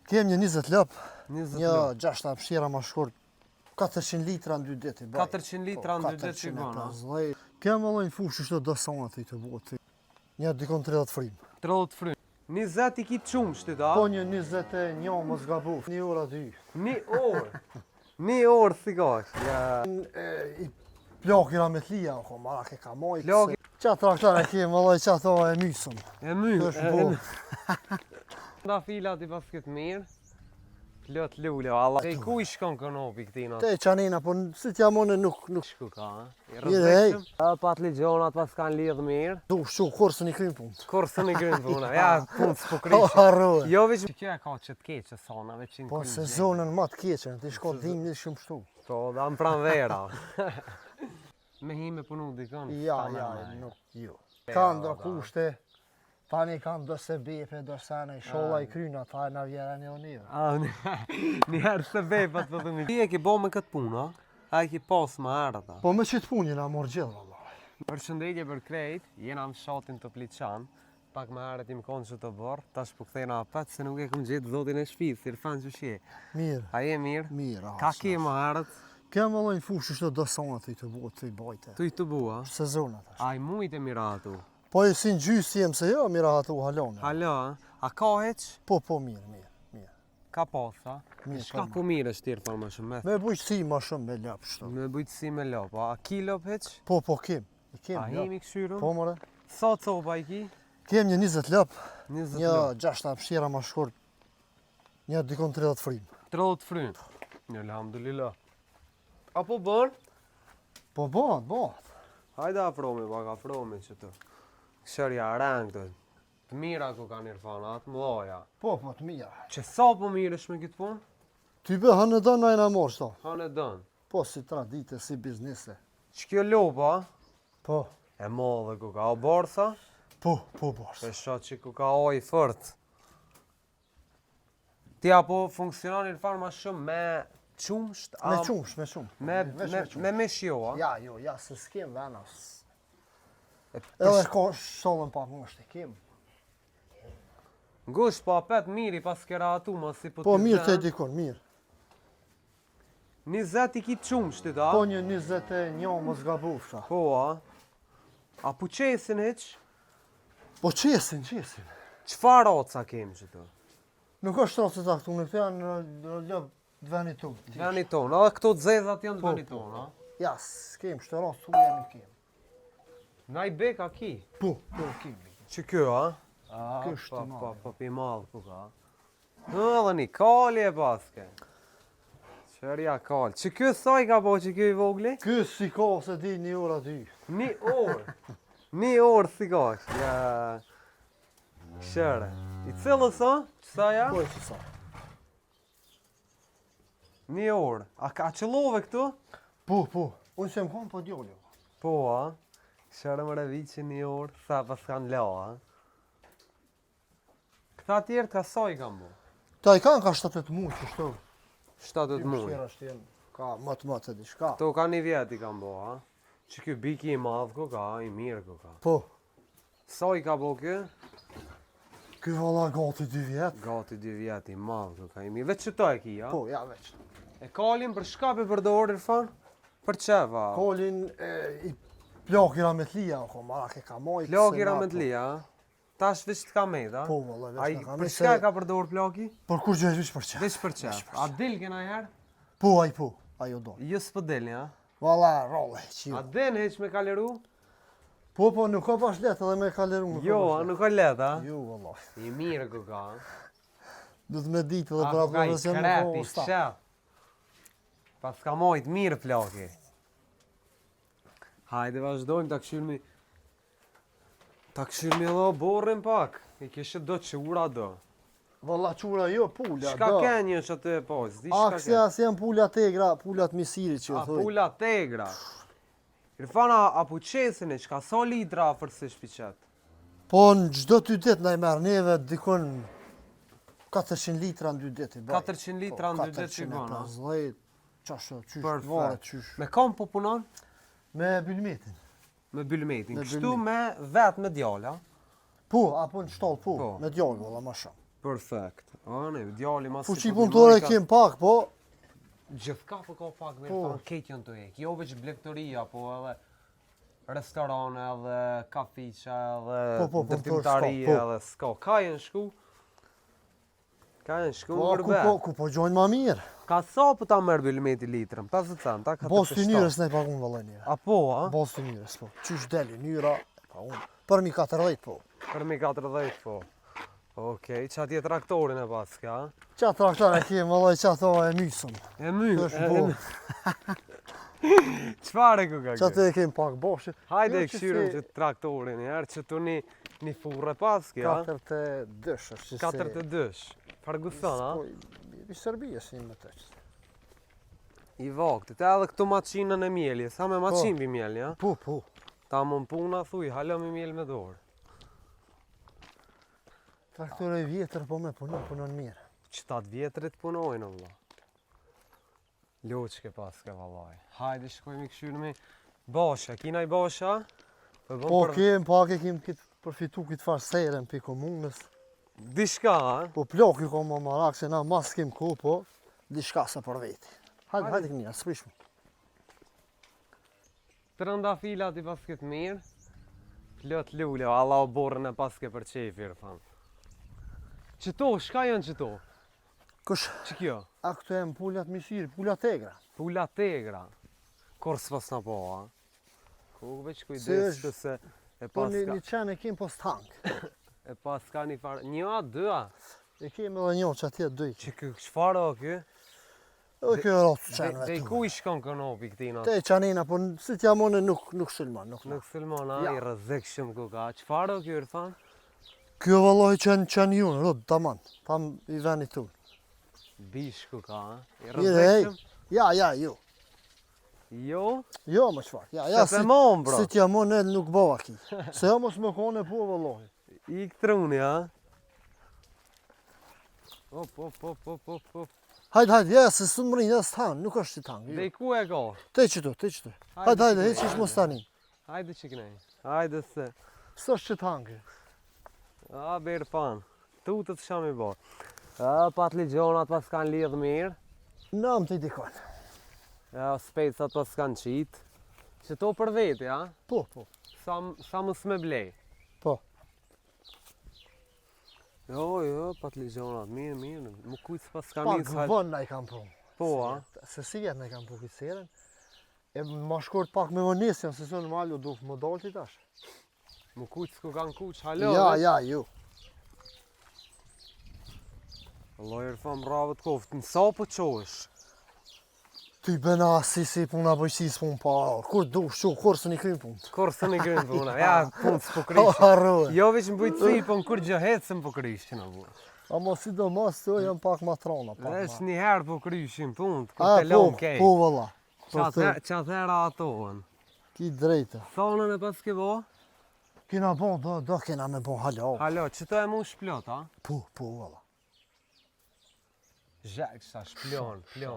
Kem një 20 lop, 20 një lop. 6 hapësira më shkurt, 400 litra në 2 ditë. 400 litra në 2 ditë që bëna. Kem edhe një fushë shto do sonat i të botë. Një dikon 30 frim. 30 frim. 20 i ki të qumë shti da? Po një 21 mos gabu, një orë aty. Një orë? Një orë si gash? I plakira me t'lija, ako mara ke ka majtë. Plaki? Qatë traktare kemë, vëllaj qatë o e mysëm. E myë? Është bo. Nda filat i pas këtë mirë. Plot lule, Allah. Te ku i shkon kënopi këtina? Te qanina, po si t'ja mone nuk. Shku ka, i Hej. rëzëshëm. Pat ligjonat pas kanë lidhë mirë. Du, shu, korsën i krymë punë. Korsën i grynë puna, ja, punë s'po krishë. Harrove. Jo veç që kjo e ka që t'keqe sana, veç që në Po krymë. sezonën ma t'keqen, t'i shko dim një shumë shtu. Po, da më pran vera. Me hi me punu dikon. Ja, nuk, jo. Kanë do kushte, tani kanë do se bepe, do sene, sholla i kryna, ta na vjera një njëve. Njëherë se bepat për të mi. Ti e ki bo me këtë punë, a e ki pas më ardha. Po me qitë punë jena morë gjithë, valla. Përshëndetje për krejt, jena më shatin të pliçan. Pak më herët im konë që të borë, tash po kthejna apet se nuk e këm gjetë zotin e shpis, Irfan që shje. Mirë. A je mirë? Mirë, Ka ke më herët? Kem edhe një fushë shto do sonat i të botë, të i bajte. Tu i të bua? Sezonat është. A i mujt e mira atu? Po e si në gjysë jem se jo, mira hatu halone. Halo, a ka heq? Po, mirë. Ka posa? Mirë, Shka po, po mirë është Irfan më shumë? Me bujqësi ma shumë me lap shto. Me bujtësi me lop, a ki lop heq? Po, kem. I kem A lop. himi këshyrën? Po, more. Sa copa i ki? Kem një 20 lop, 20 një lop. 6 hapësira më shkurt, një dikon 30 frim. 30 fryn. Elhamdulillah. Apo bën? Po, bëhet. Hajde afromi, pak afromi që të. Këshërja rang të. Të mira ku kanë Irfan, atë mdoja. Po, të mira. Që sa po mirë është me këtë punë? Ty be hanë dënë na e na morë shto. Hanë e dënë. Po, si tradite, si biznise. Që kjo lopa, Po, e modhe ku ka o borsa, po, bosh. e shot që ku ka oj fërt. Ti apo funksionon Irfan ma shumë me qumsht? Me qumë. Me mish jo, a? Ja, se s'kem venas. Edhe ka shollën pak më është e kem. Ngusht po apet miri pas kera atu ma si po Po, t'y mirë të zën. dikon, mirë. 20 i ki qumshtit, a? Po, një 21 mos gabufsha. Po, a? A pu qesin heq? Po, qesin. Qfar oca kem që të? Nuk është rocë të këtu, në këtë janë në lëbë dveni tu. Veni tonë, edhe këto dzezat janë Po, veni tonë, a? Ja, s'kem, shtë rocë tu janë i kem. Na i beka ki? Po, kem. Që kjo, a? Kjo është i madh. Po, pi madh ku ka. Edhe një kali e paske. Qërja kali. Që kjo sa i ka po që kjo i vogli? Kjo si ka se di një orë aty. Një orë. Një orë si ka. Ja. Këshëre. I cilë sa? Qësa ja? Po, që sa. Një orë. A ka qëllove këtu? Po. Unë se më kam po djoljo. Po, a? Këshëre më revi që një orë, sa pas kanë la, a? Këta tjerë ka sa i kam bu? Ta i kanë ka 7-8 muaj që shto. 7 muaj. Shqera është jenë, ka më të diçka. To ka një vjet i kam bu, a? Që kjo biki i madhë ku ka, i mirë ku ka. Po, Sa i ka bu kjo? kjo valla gati 2 vjet. Gati 2 vjet i madhë ku ka, i mirë. Veç që ta e ki, a? Po, ja veç. E kalin për shka për dorë, Irfan? Për qeva? Kolin i plakira me t'lija, ako mara ke ka majtë. Plakira me t'lija, a? Tash veç t'ka med, a? Po, valla, A veç i në kam. për shka e ka për dorë plaki? Për kur gjë veç për qef. Veç për qef. A del kena herë? Po, ajo do. Jo s'pë del, ja? Valla, rolle, që A den heq me kaleru? Po, nuk ka pas letë edhe me kaleru. Jo, a nuk ka let, a? Jo, valla. I mirë ku ka. Du të me ditë edhe A për ku ka i profesion krepi, sta. shef. Pas ka mojt mirë plaki. Hajde vazhdojmë ta këshyrmi edhe o borrin pak. I kishe do që ura do. Valla, qura jo, pula, Shka do. kenjë që të e pojës? Di shka Aksja, si janë pula tegra, pulat misiri që A thoi. pula tegra. Irfana, a pu qesin e qka sa litra fërsi shpiqet? Po në gjdo 2 ditë na i merë neve dikon 400 litra në 2 ditë. 400 litra në 2 ditë që i bëna. 450, qashë, qysh, Perfekt. varet, qysh. Me kam po punon? Me bylmetin. Me bylmetin. Me Kështu me vet me djala. Po, apo në shtallë, po, Po. me djallë, valla, ma shumë. Perfekt. Ne, djali mas... Fuqi punëtore kem pak, po... Gjithka po ka pak me thonë ketë janë të ek. Jo veç blegtoria, po edhe restorane, edhe kafiqa, edhe ndërtimtari, edhe s'ka. Ka janë shku vërbe. Ku po gjojnë ma mirë. Ka sa po ta merë bilimeti litrën? 50 cent, a? Bos të njërës ne pagun vëllë njëra. A po, a? Bos të njërës, po. Qysh deli njëra, pagun. Për 1040, po. Për 1040, po. Okej, që atje traktorin e paska, a? Qa traktor e kemë, vëllë, qa to e mysëm. E mysëm. Qfare ku ka qa të e kemë pak boshë. Hajde e këshyrëm që traktorin, njerë, që tu një furre paski, a? 42 është që se... 42. Farguson, a? I Serbia si më të qëtë. I vaktit, edhe këto maçinën e mjeli, sa me maçin bi mjeli, a? Po. Ta më puna, thuj, halo mi mjel me dorë. Traktore vjetër po me punon mirë. 7 vjetrit punojnë, valla. Loqke paske, vallaj. Hajde, shkojmë i këshyrë me basha. Kina i basha? Po, kem, pak e kem përfitu këtë farë sejren për komunës. Dishka, a? Po plok ju ko më marak, se na mas kem ku, po, dishka se për veti. Hajde kënja, s'prishme. Të rënda filat i pasket mirë. Plot lullë, Allah o borën e paske për qefir, fanë. Qëto, shka janë qëto? Kush? Që kjo? A këto e më pullat misirë, pullat tegra. Pullat tegra. Kor s'pas në po, a? Ku veç kujdes të se e Po paska... një qenë e kem post tank. E paska një farë... Një a, dë a? E kem edhe një që atje dëj. Që qëfar o kë? Edhe kjo e rotë qenëve Dhe tu. ku i shkon kënopi këtina? Te qanina, po si t'ja mone nuk shilman, nuk. Nuk filmon, a? I rëzik shumë ku ka. Qëfar o kjo, Irfan? Kjo vallaj qenë junë, rodë, taman, tam i veni tu. Bish ku ka, a? I Ej, rëzik shumë? ja, jo. Jo? Jo, më qfar. Ja, Se mon, bro. si t'ja mone nuk bëva ki. Se jo mos më kone po, vallaj. I këtruni, a? Op. Hajde, ja, se së më rinë, ja s'tanë, nuk është që tanë. Dhe i ku e ka? Te qëtu. Hajde, heq ish mos tani. Hajde që kënej. Hajde se. Së është që tanë kë. A, berë fan. Tu të të sham i bo. A, pat ligjonat pas kanë lidhë mirë. Nam të i dikon. A, spejcat pas kanë qitë. Që to për veti, a? Po. Sa më s'me blej. Po. Jo, pat ligjonat, mirë. Më kujtë pas kanë Pak lidhë. vën na i kam po. Po, a? Se si vjetë na i kam po këtë seren. E ma shkort pak me vënisjen, se së në malu du më dalë që tash. Më kujtë s'ku kanë kuq, halo? Ja, ju. Allah Irfan, bravo të koftë. Në sa po qosh? Ty bëna si puna bëjqis pun pa arë. Kur du shu, kur së një krymë punë. Kur së një krymë puna, ja, punë s'po krishë. Harroj. Jo veç më bujtësi, po në kur gjëhet se më po krishë në burë. Ama si do mos të jam pak ma trona. Veç një herë po krishim punë, A, kur të lonë kej. po vëlla. Qathera atoën. Ki drejtë. Thonën e pas ke bo? Kina bon, do kina me bon halo. Halo, që të e mu shplot, a? Po vëlla. Zhek, sa shplon, kjo.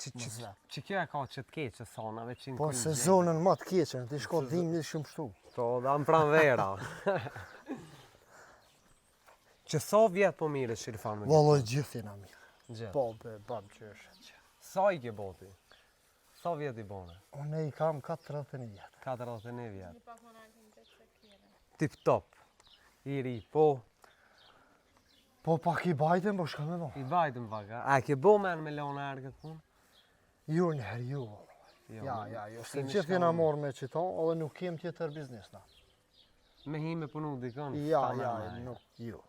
Që kjo e ka që t'keqë sonave që në Po krymë sezonën ma të keqen, t'i shko dhim një shumë shtu. Po, da më pran vera. Që sa vjetë po mire Shirfan me Valloj gjithë jena mirë. Gjithë. Po, bam qështë. Sa i ke boti? Sa vjetë i bone? Unë i kam 41 vjetë. 41 vjetë. Tip top. I ri, po. Po pak i bajtën, po shka me bo. I bajtën vaka. A ke bo men me lona erë këtë punë? Ju njëherë, ju. Ja, se në gjithë jena morë me qita, edhe nuk kem tjetër biznes na. Me hi me punu dikon? Ja, nuk, ju.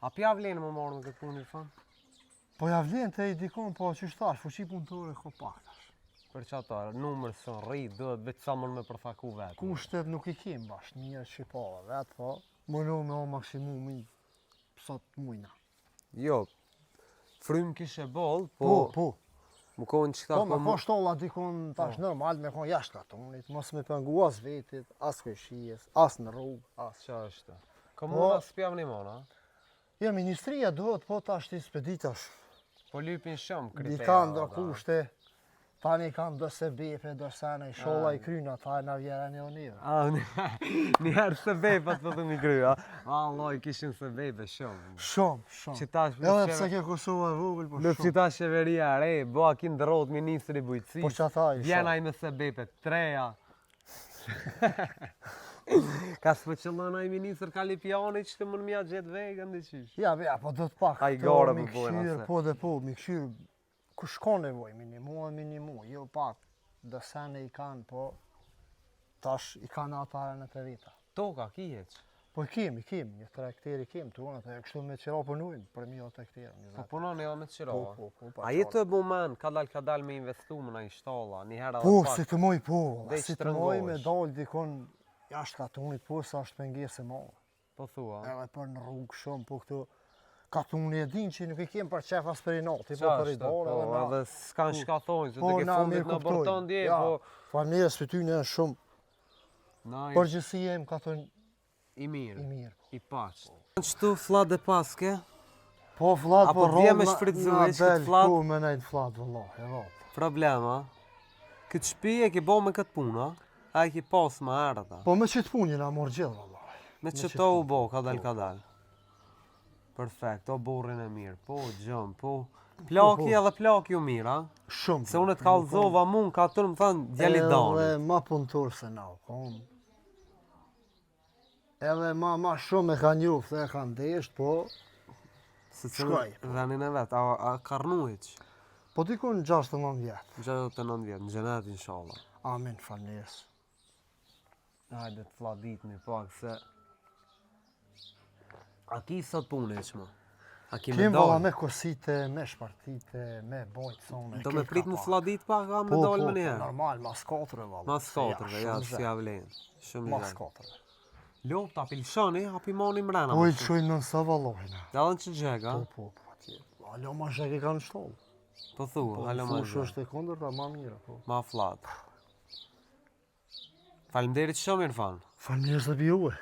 A pja vlenë më morë me këtë punë, Irfan? Po ja vlenë të i dikon, po që shtash, fuqi punëtore ko pak tash. Për që ato, numër së në rritë, duhet vetë sa mën me përfaku vetë. Kushtet nuk i kem bash, njërë shqipave vetë, po. Mënu me o maksimumin sot mujna. Jo, frymë kishe bolë, po... Po. Më konë që këta... Po, me ko shtolla dikon tash normal, me kon jashtë katonit, mos me pengu as vetit, as këshijes, as në rrugë, as... Qa është? Komuna s'pjav një mona? Ja, ministria duhet, po tash t'i speditash. Po lypin shumë kriterja. Dikandra kushte, Tani kanë do se bepe, do sene, sholla i kryna, ta na vjera një unive. Njëherë se bepat po të mi krya. Valloj, kishin se bepe shumë. Shumë. Edhe pse ke Kosova e vogël, po Në shumë. qita qeveria re, boa ki ndërrot ministri bujqësis. Po që ata i Vjena i me se bepe, treja. Ka s'po qëllon ai ministër Kalipiani që të mund mja gjetë vegën dhe qish. Ja, po do të pak. Ka i gore për bojnë mikshyrë, ase. po dhe po, mikshyrë. Ku shko nevoj, minimu, jo pak. Do sene i kanë, po tash i kanë atare në të vita. Toka, ki heq. Po kemi, një trakteri kemi, të unë, të kështu me qira punojnë, për mi o trakteri. Po punon edhe me të qirova. Po, A jetë të bumen, kadal me investu më në i shtalla, një herë Po, dhe pak. si të moj, po, Veç si të të moj me rëngohesh. dalë dikon jashtë katunit, po, sa është pengesë e malë. Po thua. Edhe për në rrugë shumë, po këtu katuni e din që nuk i kemë për qef as për i nati, po për i Qashtë, dorë po, edhe na. edhe s'kan shkathojnë, se Po, të ke na fundit mirë në kuptojnë. bërton dje, Ja, po... familjes për ty në shumë, Na përgjësi jem katun i mirë, i mirë. i pashtë. Qëtu flat dhe paske, Po flat, Apo po vje rromë me shfrytzu, na veç këtë del flat? ku me nejtë flat, vëllah, e rrotë. problema. Këtë shpi e ki bo me këtë puna, a e ki pas më ardha. Po me qëtë punë jena morë gjithë, vëllah. Me që to u bo, kadal. Perfekt, o burrin e mirë, po gjëm, po. Plaki edhe plaki u mirë, a? Shumë. Se unë të kallëzova mun, ka tërë më thanë djali dani. Edhe ma punëtor se na, po unë. Edhe ma shumë e ka njoftë, e ka ndesht, po... Se Shkoj, që venin e vetë, a karnuiq? Po dikun 69 vjetë. 69 vjetë, në gjenet, inshallah. Amin, falnes. Hajde të fladit një pak se... A ki sot punë e qëma? A ki me Kim valla dalë? me kosite, me shpartite, me bojtë sonë. Do me prit më fladit pak, a me dalë me njerë? Normal, mas 4 valla. Mas 4, ja, si avlenë. Shumë Mas gjë. 4. Lopta, pilshoni, hapi moni mrena. Po i të shojnë në nësa vallojna. Da dhe në që gjega? Po, atje. Alo ma zhek i kanë shtollë. Po thua, Po, halo ma fush gjega. është e kondër, ta ma mira, po. Ma flat. Falimderit shumë, Irfan. Falmirë se bjuve.